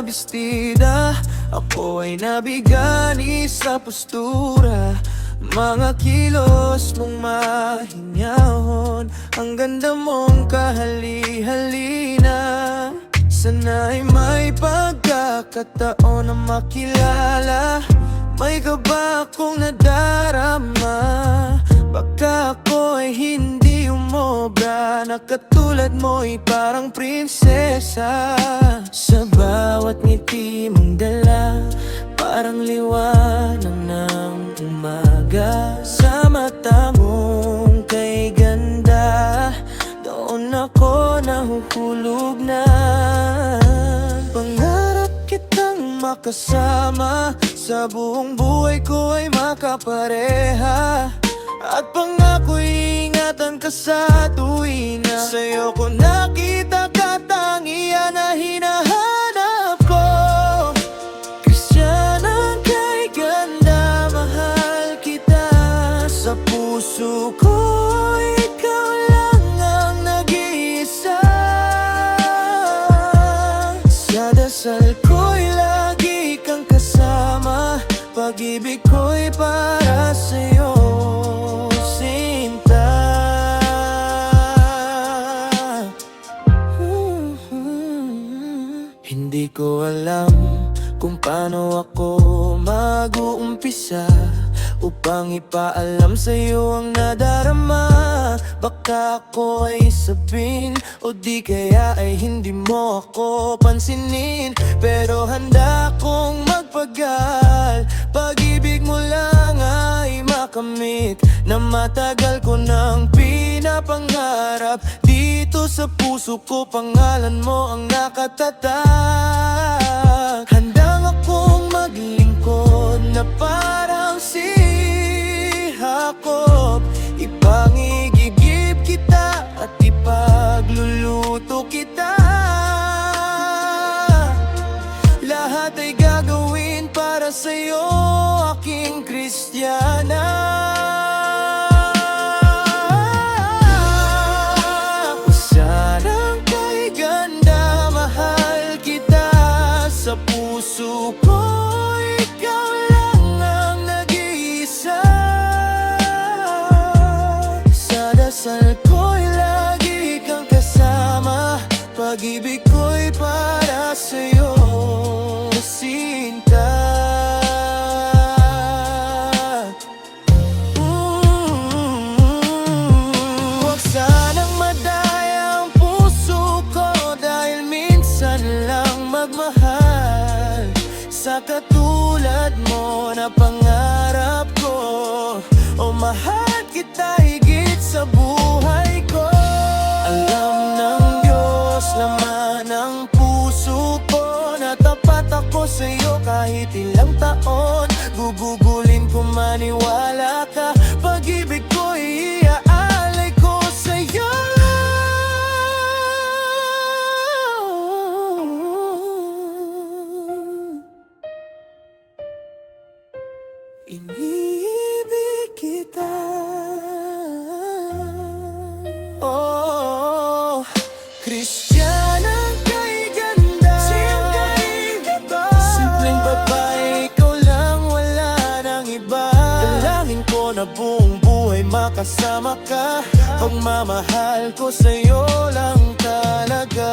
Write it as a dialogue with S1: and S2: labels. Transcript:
S1: bestida, ako ay nabigani sa postura. Mga kilos mong mahinahon, ang ganda mong kahali-halina. Sana'y may pagkakataon na makilala, may kaba akong nadarama. Baka ako ay hindi umobra, na katulad mo'y parang prinsesa. Sa bawat ngiti mong dala, parang liwanag ng umaga. Sa mata mong kay ganda, doon ako nahuhulog na. Pangarap kitang makasama, sa buong buhay ko ay makapareha. At pangako'y ingatan ka sa tuwina, sa'yo ko nakita katangian na hinahanap ko. Kristiyana kay ganda, mahal kita. Sa puso ko, ikaw lang ang nag-iisa. Sa dasal ko'y lagi kang kasama, pag-ibig ko'y para sa'yo. Hindi ko alam kung paano ako mag-uumpisa upang ipaalam sa'yo ang nadarama. Baka ako ay sabihin o di kaya ay hindi mo ako pansinin, pero handa akong magpagal. Pag-ibig mo lang ay makamit, na matagal ko nang pinapangarap. Dito sa puso ko, pangalan mo ang nakatatag. Handang akong maglingkod na parang si Jacob, ipangigigib kita at ipagluluto kita. Lahat ay gagawin para sa'yo, aking Kristiyana. Sanang kay ganda, mahal kita. Sa puso ko, ikaw lang ang nag-iisa. Sa dasal ko'y lagi kang kasama, pag-ibig ko'y para sa'yo, Sinta. Huwag sanang madaya ang puso ko, dahil minsan lang magmahal sa katulad mo na pangarap ko. O mahal kita higit sa buhay ko. Alam ng Diyos laman ng puso ko, na tapat ako sa'yo kahit ilang taon. Gugugulin ko, maniwala ka, pag-ibig ko iaalay ko sa'yo. Iniibig kita. Oh, Kristiyana kay ganda, simpleng babae, ikaw lang, wala nang iba. Dalangin ko na buong buhay makasama ka, pagmamahal ko sa'yo lang talaga.